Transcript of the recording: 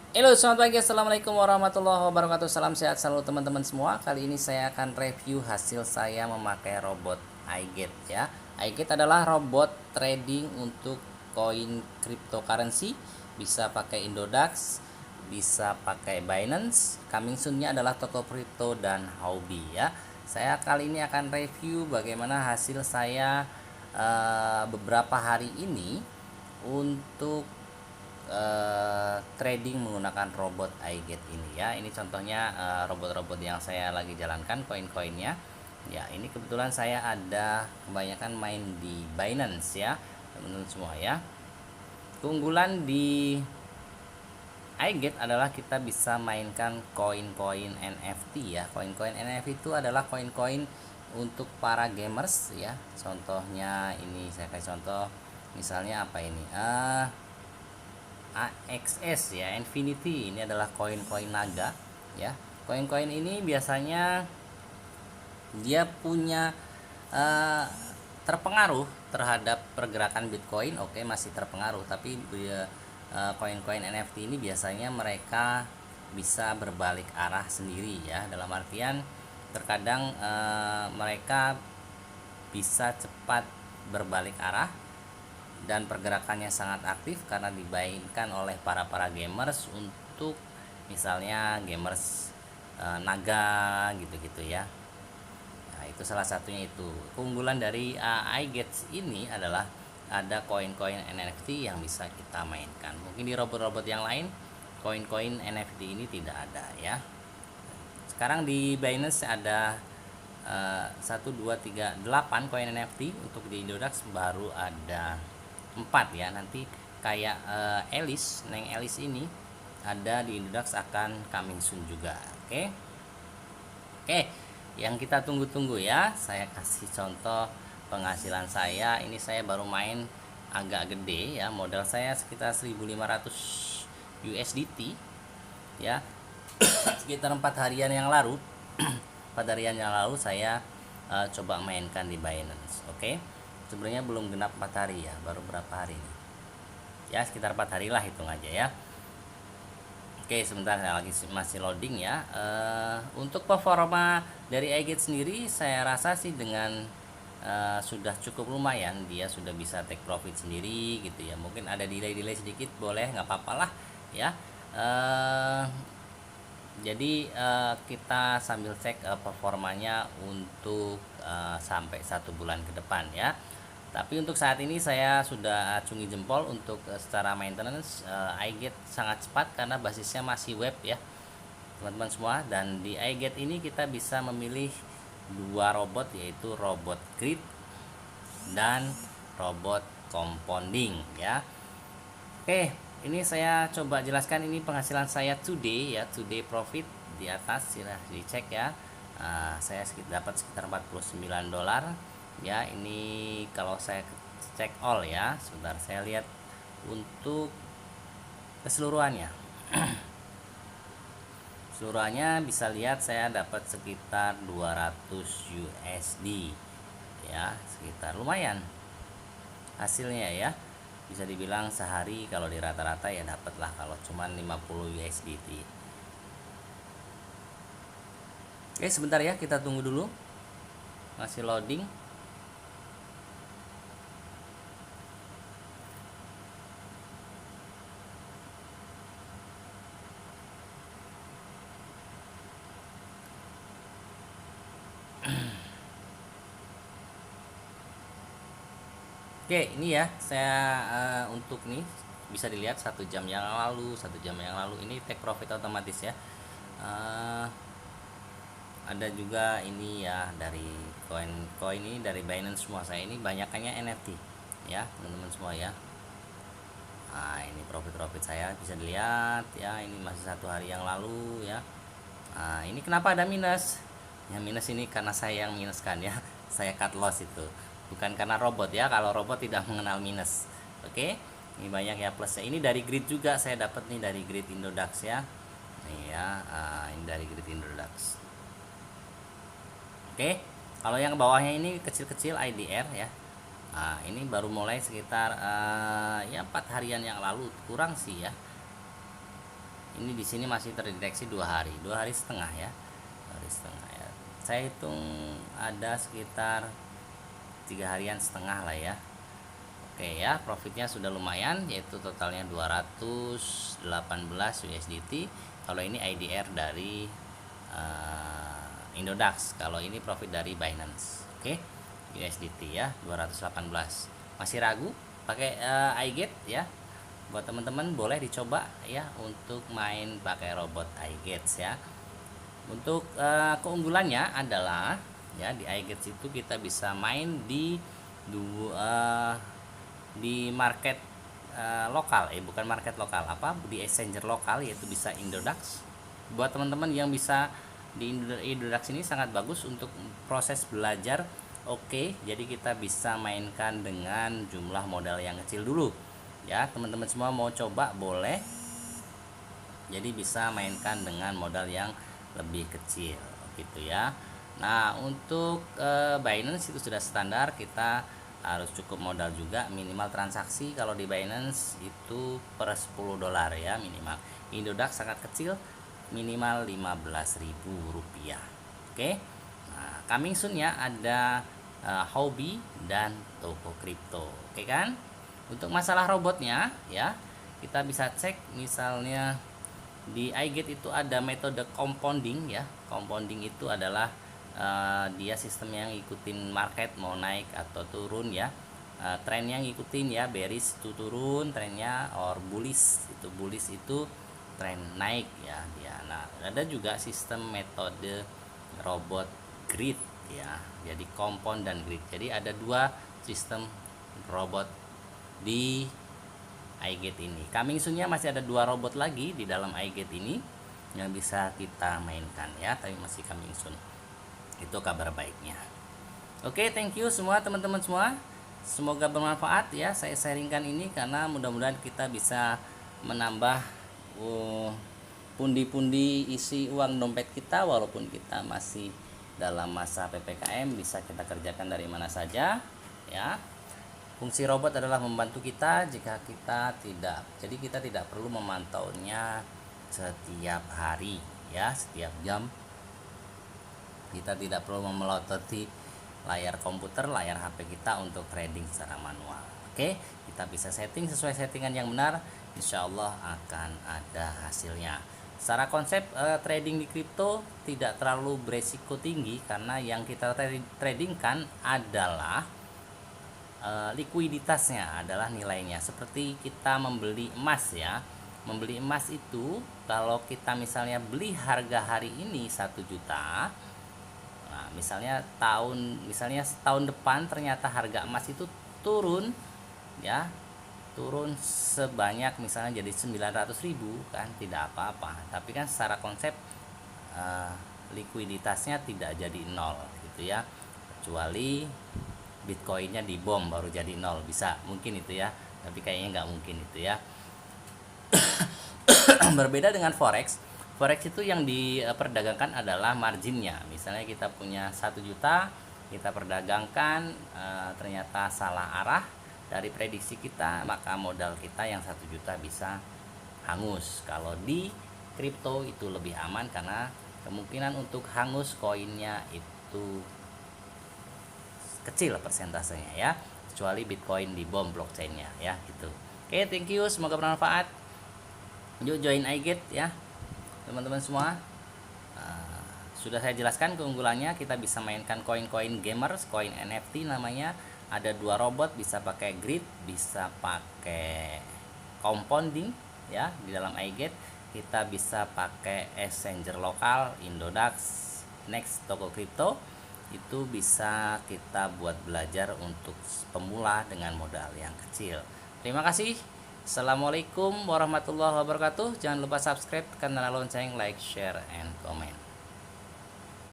Halo, selamat pagi. Assalamualaikum warahmatullahi wabarakatuh. Salam sehat selalu teman-teman semua. Kali ini saya akan review hasil saya memakai robot iGate ya. iGate adalah robot trading untuk koin cryptocurrency. Bisa pakai Indodax, bisa pakai Binance. Coming soon-nya adalah toko kripto dan Huobi ya. Saya kali ini akan review bagaimana hasil saya beberapa hari ini untuk trading menggunakan robot iGate ini ya. Ini contohnya robot-robot yang saya lagi jalankan koin-koinnya. Ya, ini kebetulan saya ada kebanyakan main di Binance ya, teman-teman semua ya. Keunggulan di iGate adalah kita bisa mainkan koin-koin NFT ya. Koin-koin NFT itu adalah koin-koin untuk para gamers ya. Contohnya ini saya kasih contoh, misalnya apa ini? AXS ya, Infinity. Ini adalah koin-koin naga ya. Koin-koin ini biasanya dia punya uh, terpengaruh terhadap pergerakan Bitcoin. Oke, masih terpengaruh, tapi koin-koin NFT ini biasanya mereka bisa berbalik arah sendiri ya. Dalam artian terkadang mereka bisa cepat berbalik arah dan pergerakannya sangat aktif karena dimainkan oleh para gamers untuk misalnya gamers naga gitu-gitu ya. Nah, itu salah satunya itu. Keunggulan dari iGates ini adalah ada koin-koin NFT yang bisa kita mainkan. Mungkin di robot-robot yang lain koin-koin NFT ini tidak ada ya. Sekarang di Binance ada 1 2 3 8 koin NFT. Untuk di Indodax baru ada 4 ya. Nanti kayak Alice, Neng Alice ini ada di Indodax, akan coming soon juga. Oke. Oke, yang kita tunggu-tunggu ya. Saya kasih contoh penghasilan saya. Ini saya baru main agak gede ya. Modal saya sekitar 1.500 USDT ya. Sekitar 4 harian yang lalu 4 harian yang lalu saya coba mainkan di Binance. Oke. Sebenarnya belum genap 4 hari ya, baru berapa hari ini ya, sekitar 4 hari lah, hitung aja ya. Oke, sebentar, saya lagi masih loading ya. Untuk performa dari iGate sendiri saya rasa sih dengan sudah cukup lumayan. Dia sudah bisa take profit sendiri gitu ya. Mungkin ada delay sedikit, boleh, nggak apa-apa lah ya. Jadi kita sambil cek performanya untuk sampai 1 bulan ke depan ya. Tapi untuk saat ini saya sudah acungi jempol untuk secara maintenance. iGate sangat cepat karena basisnya masih web ya teman-teman semua. Dan di iGate ini kita bisa memilih 2 robot, yaitu robot grid dan robot compounding ya. Oke, ini saya coba jelaskan, ini penghasilan saya today ya, today profit di atas, silahkan dicek ya. Saya dapat sekitar 49 dolar ya. Ini kalau saya cek all ya, sebentar saya lihat untuk keseluruhannya. Seluruhannya bisa lihat saya dapat sekitar 200 USD ya, sekitar lumayan hasilnya ya. Bisa dibilang sehari kalau di rata-rata ya dapat lah, kalau cuman 50 USDT. Oke, sebentar ya, kita tunggu dulu, masih loading. Oke, ini ya saya untuk nih bisa dilihat 1 jam yang lalu, 1 jam yang lalu ini take profit otomatis ya. Uh, ada juga ini ya, dari koin-koin ini dari Binance semua. Saya ini banyakannya NFT ya teman-teman semua ya. Nah, ini profit saya bisa dilihat ya, ini masih 1 hari yang lalu ya. Nah, ini kenapa ada minus? Ya minus ini karena saya yang minuskan ya. Saya cut loss itu. Bukan karena robot ya. Kalau robot tidak mengenal minus. Oke. Ini banyak ya plusnya. Ini dari grid juga saya dapat nih, dari grid Indodax ya. Nih ya, ini dari grid Indodax. Oke. Kalau yang bawahnya ini kecil-kecil IDR ya. Nah, ini baru mulai sekitar ya 4 harian yang lalu, kurang sih ya. Ini di sini masih terdeteksi 2 hari setengah ya, 2 hari setengah ya. Saya hitung ada sekitar 3 harian setengah lah ya. Oke ya, profitnya sudah lumayan, yaitu totalnya 218 USDT. Kalau ini IDR dari Indodax, kalau ini profit dari Binance. Oke, USDT ya 218. Masih ragu pakai iGate ya? Buat teman-teman boleh dicoba ya untuk main pakai robot iGates ya. Untuk keunggulannya adalah ya, di iGates itu kita bisa main di market lokal, bukan market lokal, di exchanger lokal, yaitu bisa Indodax. Buat teman-teman yang bisa di Indodax ini sangat bagus untuk proses belajar. Oke, jadi kita bisa mainkan dengan jumlah modal yang kecil dulu ya. Teman-teman semua mau coba boleh, jadi bisa mainkan dengan modal yang lebih kecil gitu ya. Nah, untuk Binance itu sudah standar, kita harus cukup modal juga. Minimal transaksi kalau di Binance itu per $10 ya minimal. Indodax sangat kecil, minimal Rp15.000. Oke. Nah, coming soon ya, ada Huobi dan toko kripto. Oke kan? Untuk masalah robotnya ya, kita bisa cek misalnya di iGate itu ada metode compounding ya. Compounding itu adalah dia sistem yang ngikutin market mau naik atau turun ya. Trennya ngikutin ya, bearish itu turun trennya, or bullish itu tren naik ya dia. Nah, ada juga sistem metode robot grid ya, jadi compound dan grid. Jadi ada 2 sistem robot di iGate ini. Coming soon-nya masih ada 2 robot lagi di dalam iGate ini yang bisa kita mainkan ya, tapi masih coming soon. Itu kabar baiknya. Oke, thank you semua teman-teman semua. Semoga bermanfaat ya saya sharingkan ini, karena mudah-mudahan kita bisa menambah pundi-pundi isi uang dompet kita. Walaupun kita masih dalam masa PPKM, bisa kita kerjakan dari mana saja ya. Fungsi robot adalah membantu kita jika kita tidak perlu memantaunya setiap hari ya, setiap jam. Kita tidak perlu memelototi layar komputer, layar HP kita untuk trading secara manual. Oke, kita bisa setting sesuai settingan yang benar, insya Allah akan ada hasilnya. Secara konsep trading di kripto tidak terlalu beresiko tinggi, karena yang kita tradingkan adalah likuiditasnya, adalah nilainya. Seperti kita membeli emas ya. Membeli emas itu kalau kita misalnya beli harga hari ini 1 juta, nah misalnya setahun depan ternyata harga emas itu turun ya, turun sebanyak misalnya jadi 900.000 kan, tidak apa-apa. Tapi kan secara konsep likuiditasnya tidak jadi nol gitu ya, kecuali Bitcoinnya dibom baru jadi nol, bisa mungkin itu ya, tapi kayaknya nggak mungkin itu ya. Berbeda dengan forex itu yang diperdagangkan adalah marginnya. Misalnya kita punya 1 juta, kita perdagangkan, ternyata salah arah dari prediksi kita, maka modal kita yang 1 juta bisa hangus. Kalau di kripto itu lebih aman, karena kemungkinan untuk hangus koinnya itu kecil persentasenya ya, kecuali Bitcoin dibom blockchainnya ya gitu. Oke, thank you, semoga bermanfaat. Yuk join iGate ya teman-teman semua. Sudah saya jelaskan keunggulannya, kita bisa mainkan koin-koin gamers, koin NFT namanya. Ada 2 robot, bisa pakai grid, bisa pakai compounding ya di dalam iGate. Kita bisa pakai exchanger lokal, Indodax, Next, toko kripto. Itu bisa kita buat belajar untuk pemula dengan modal yang kecil. Terima kasih. Assalamualaikum warahmatullahi wabarakatuh. Jangan lupa subscribe, tekan tanda lonceng, like, share, and comment.